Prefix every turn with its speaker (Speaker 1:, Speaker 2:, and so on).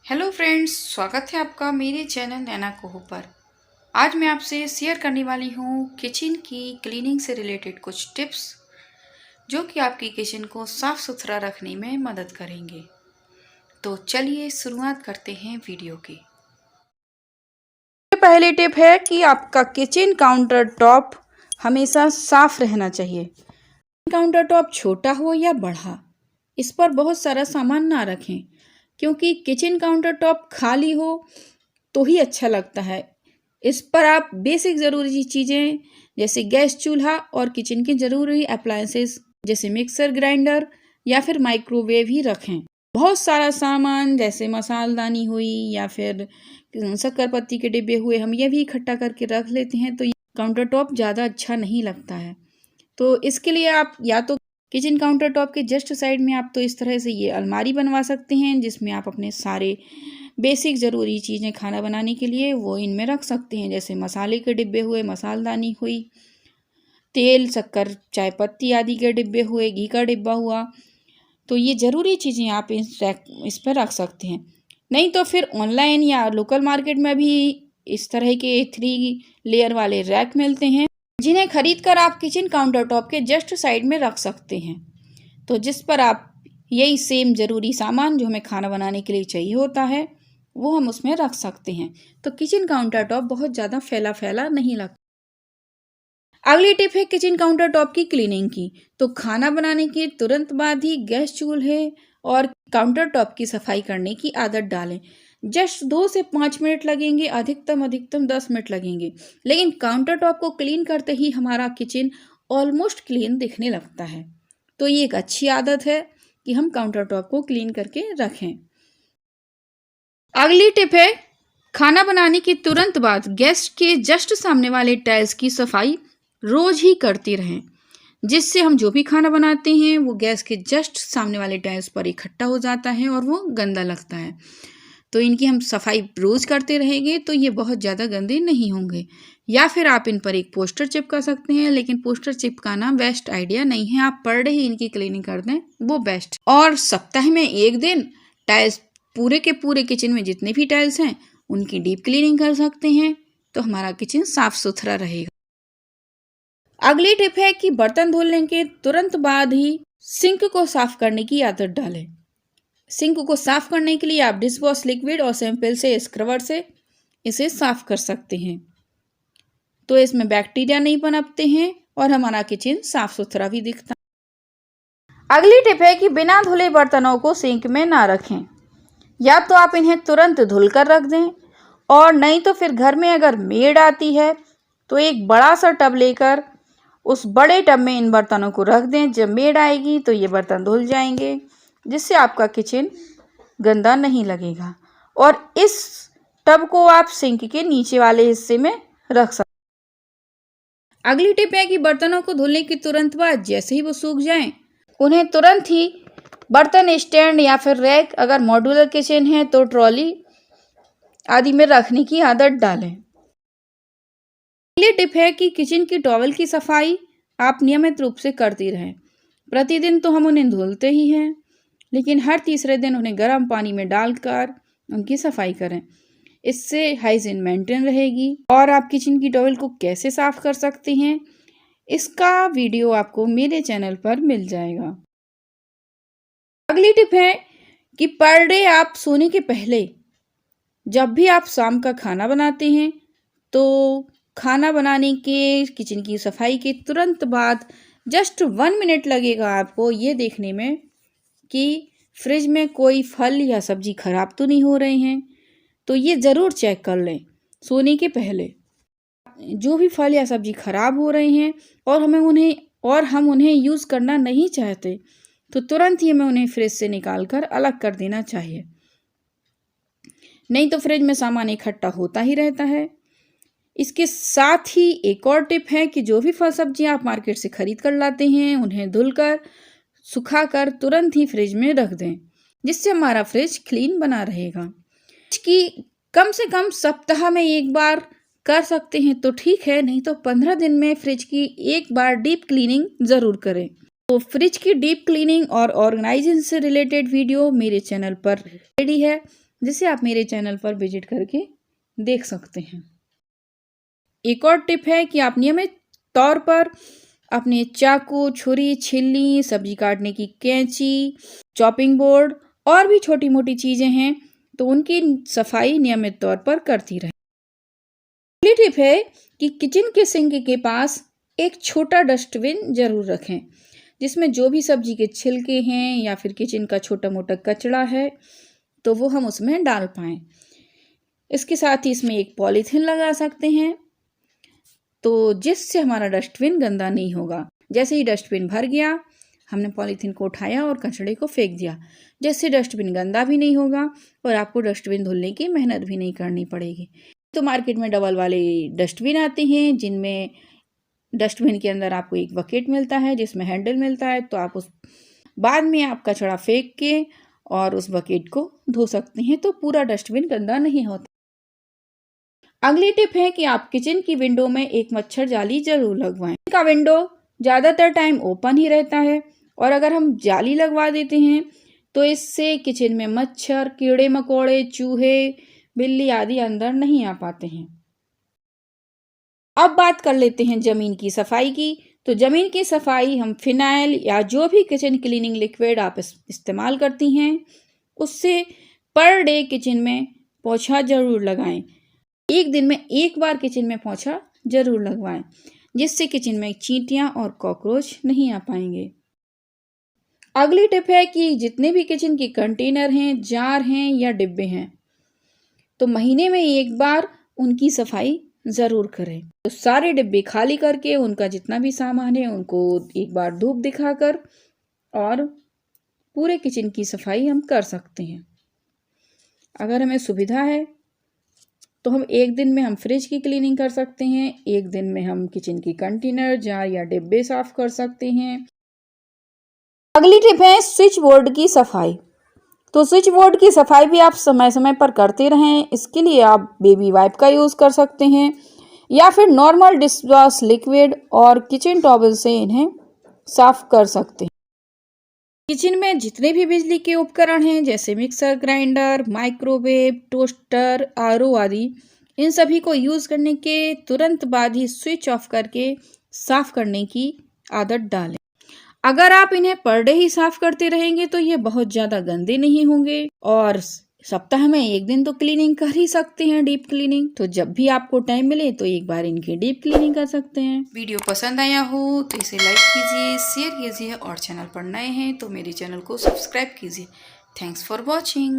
Speaker 1: Hello friends, स्वागत है आपका मेरे चैनल नैना कोहू पर। आज मैं आपसे शेयर करने वाली हूँ किचन की क्लीनिंग से रिलेटेड कुछ टिप्स जो कि आपकी किचन को साफ़ सुथरा रखने में मदद करेंगे। तो चलिए शुरुआत करते हैं वीडियो की। पहली टिप है कि आपका किचन काउंटर टॉप हमेशा साफ रहना चाहिए। काउंटर टॉप छोटा हो या बड़ा, इस पर बहुत सारा सामान ना रखें, क्योंकि किचन काउंटर टॉप खाली हो तो ही अच्छा लगता है। इस पर आप बेसिक ज़रूरी चीज़ें जैसे गैस चूल्हा और किचन के ज़रूरी अप्लायंसेस जैसे मिक्सर ग्राइंडर या फिर माइक्रोवेव ही रखें। बहुत सारा सामान जैसे मसालदानी हुई या फिर शक्कर पत्ती के डिब्बे हुए, हम ये भी इकट्ठा करके रख लेते हैं तो ये काउंटर टॉप ज़्यादा अच्छा नहीं लगता है। तो इसके लिए आप या तो किचन काउंटर टॉप के जस्ट साइड में आप तो इस तरह से ये अलमारी बनवा सकते हैं जिसमें आप अपने सारे बेसिक ज़रूरी चीज़ें खाना बनाने के लिए वो इनमें रख सकते हैं, जैसे मसाले के डिब्बे हुए, मसालदानी हुई, तेल शक्कर चाय पत्ती आदि के डिब्बे हुए, घी का डिब्बा हुआ। तो ये ज़रूरी चीज़ें आप इस पर रख सकते हैं। नहीं तो फिर ऑनलाइन या लोकल मार्केट में भी इस तरह के 3 लेयर वाले रैक मिलते हैं जिन्हें खरीद कर आप किचन काउंटर टॉप के जस्ट साइड में रख सकते हैं। तो जिस पर आप यही सेम ज़रूरी सामान जो हमें खाना बनाने के लिए चाहिए होता है वो हम उसमें रख सकते हैं। तो किचन काउंटर टॉप बहुत ज़्यादा फैला फैला नहीं लगता। अगली टिप है किचन काउंटर टॉप की क्लीनिंग की। तो खाना बनाने के तुरंत बाद ही गैस चूल्हे और काउंटर टॉप की सफाई करने की आदत डालें। जस्ट 2 से 5 मिनट लगेंगे, अधिकतम 10 मिनट लगेंगे, लेकिन काउंटर टॉप को क्लीन करते ही हमारा किचन ऑलमोस्ट क्लीन दिखने लगता है। तो ये एक अच्छी आदत है कि हम काउंटर टॉप को क्लीन करके रखें। अगली टिप है खाना बनाने के तुरंत बाद गैस के जस्ट सामने वाले टाइल्स की सफाई रोज ही करते रहें, जिससे हम जो भी खाना बनाते हैं वो गैस के जस्ट सामने वाले टाइल्स पर इकट्ठा हो जाता है और वो गंदा लगता है। तो इनकी हम सफाई रोज करते रहेंगे तो ये बहुत ज़्यादा गंदे नहीं होंगे। या फिर आप इन पर एक पोस्टर चिपका सकते हैं, लेकिन पोस्टर चिपकाना बेस्ट आइडिया नहीं है। आप पर डे ही इनकी क्लीनिंग कर दें वो बेस्ट। और सप्ताह में एक दिन टाइल्स पूरे के पूरे किचन में जितने भी टाइल्स हैं उनकी डीप क्लीनिंग कर सकते हैं, तो हमारा किचन साफ सुथरा रहेगा। अगली टिप है कि बर्तन धुलने के तुरंत बाद ही सिंक को साफ करने की आदत डालें। सिंक को साफ करने के लिए आप डिश वॉश लिक्विड और सैंपल से स्क्रबर से इसे साफ कर सकते हैं, तो इसमें बैक्टीरिया नहीं पनपते हैं और हमारा किचन साफ सुथरा भी दिखता है। अगली टिप है कि बिना धुले बर्तनों को सिंक में ना रखें। या तो आप इन्हें तुरंत धुल कर रख दें, और नहीं तो फिर घर में अगर मेड आती है तो एक बड़ा सा टब लेकर उस बड़े टब में इन बर्तनों को रख दें। जब मेड आएगी तो ये बर्तन धुल जाएंगे, जिससे आपका किचन गंदा नहीं लगेगा। और इस टब को आप सिंक के नीचे वाले हिस्से में रख सकते हैं। अगली टिप है कि बर्तनों को धुलने के तुरंत बाद जैसे ही वो सूख जाएं, उन्हें तुरंत ही बर्तन स्टैंड या फिर रैक, अगर मॉड्यूलर किचन है तो ट्रॉली आदि में रखने की आदत डालें। अगली टिप है कि किचन की टॉवल की सफाई आप नियमित रूप से करती रहें। प्रतिदिन तो हम उन्हें धुलते ही हैं, लेकिन हर तीसरे दिन उन्हें गर्म पानी में डालकर उनकी सफाई करें। इससे हाइजीन मेंटेन रहेगी। और आप किचन की टॉवल को कैसे साफ कर सकते हैं, इसका वीडियो आपको मेरे चैनल पर मिल जाएगा। अगली टिप है कि पर डे आप सोने के पहले जब भी आप शाम का खाना बनाते हैं तो खाना बनाने के किचन की सफाई के तुरंत बाद जस्ट 1 मिनट लगेगा आपको ये देखने में कि फ्रिज में कोई फल या सब्जी खराब तो नहीं हो रहे हैं। तो ये ज़रूर चेक कर लें सोने के पहले। जो भी फल या सब्जी खराब हो रहे हैं और हम उन्हें यूज़ करना नहीं चाहते तो तुरंत ही हमें उन्हें फ्रिज से निकाल कर अलग कर देना चाहिए, नहीं तो फ्रिज में सामान इकट्ठा होता ही रहता है। इसके साथ ही एक और टिप है कि जो भी फल सब्जियां आप मार्केट से खरीद कर लाते हैं उन्हें धुलकर सुखाकर तुरंत ही फ्रिज में रख दें, जिससे हमारा फ्रिज क्लीन बना रहेगा। कि कम से कम सप्ताह में एक बार कर सकते हैं तो ठीक है, नहीं तो 15 दिन में फ्रिज की एक बार डीप क्लीनिंग ज़रूर करें। तो फ्रिज की डीप क्लीनिंग और ऑर्गेनाइजिंग से रिलेटेड वीडियो मेरे चैनल पर रेडी है, जिसे आप मेरे चैनल पर विजिट करके देख सकते हैं। एक और टिप है कि आप नियमित तौर पर अपने चाकू, छुरी, छिल्ली, सब्जी काटने की कैंची, चॉपिंग बोर्ड और भी छोटी मोटी चीज़ें हैं तो उनकी सफाई नियमित तौर पर करती रहें। अगली टिप है कि किचन के सिंक के पास एक छोटा डस्टबिन जरूर रखें, जिसमें जो भी सब्जी के छिलके हैं या फिर किचन का छोटा मोटा कचरा है तो वो हम उसमें डाल पाएं। इसके साथ ही इसमें एक पॉलीथीन लगा सकते हैं तो जिससे हमारा डस्टबिन गंदा नहीं होगा। जैसे ही डस्टबिन भर गया, हमने पॉलीथीन को उठाया और कचड़े को फेंक दिया, जिससे डस्टबिन गंदा भी नहीं होगा और आपको डस्टबिन धुलने की मेहनत भी नहीं करनी पड़ेगी। तो मार्केट में डबल वाले डस्टबिन आते हैं, जिनमें डस्टबिन के अंदर आपको एक बकेट मिलता है जिसमें हैंडल मिलता है, तो आप उस बाद में आप कचड़ा फेंक के और उस बकेट को धो सकते हैं, तो पूरा डस्टबिन गंदा नहीं होता। अगली टिप है कि आप किचन की विंडो में एक मच्छर जाली जरूर लगवाएं। का विंडो ज़्यादातर टाइम ओपन ही रहता है और अगर हम जाली लगवा देते हैं तो इससे किचन में मच्छर, कीड़े मकोड़े, चूहे, बिल्ली आदि अंदर नहीं आ पाते हैं। अब बात कर लेते हैं ज़मीन की सफाई की। तो ज़मीन की सफाई हम फिनाइल या जो भी किचन क्लीनिंग लिक्विड आप इस्तेमाल करती हैं उससे पर डे किचन में पोछा जरूर लगाएं। एक दिन में एक बार किचन में पोछा जरूर लगवाएं, जिससे किचन में चींटियां और कॉकरोच नहीं आ पाएंगे। अगली टिप है कि जितने भी किचन के कंटेनर हैं, जार हैं या डिब्बे हैं, तो महीने में एक बार उनकी सफाई ज़रूर करें। तो सारे डिब्बे खाली करके उनका जितना भी सामान है उनको एक बार धूप दिखाकर और पूरे किचन की सफाई हम कर सकते हैं। अगर हमें सुविधा है तो हम एक दिन में हम फ्रिज की क्लीनिंग कर सकते हैं, एक दिन में हम किचन की कंटेनर, जार या डिब्बे साफ कर सकते हैं। अगली टिप है स्विच बोर्ड की सफाई। तो स्विच बोर्ड की सफाई भी आप समय समय पर करते रहें। इसके लिए आप बेबी वाइप का यूज़ कर सकते हैं या फिर नॉर्मल डिशवॉश लिक्विड और किचन टॉवल से इन्हें साफ कर सकते हैं। किचन में जितने भी बिजली के उपकरण हैं जैसे mixer grinder, microwave, toaster, RO आदि, इन सभी को यूज़ करने के तुरंत बाद ही स्विच ऑफ करके साफ करने की आदत डालें। अगर आप इन्हें पर डे ही साफ करते रहेंगे तो ये बहुत ज़्यादा गंदे नहीं होंगे और सप्ताह में एक दिन तो क्लीनिंग कर ही सकते हैं, डीप क्लीनिंग। तो जब भी आपको टाइम मिले तो एक बार इनकी डीप क्लीनिंग कर सकते हैं। वीडियो पसंद आया हो तो इसे लाइक कीजिए, शेयर कीजिए और चैनल पर नए हैं तो मेरे चैनल को सब्सक्राइब कीजिए। Thanks for watching.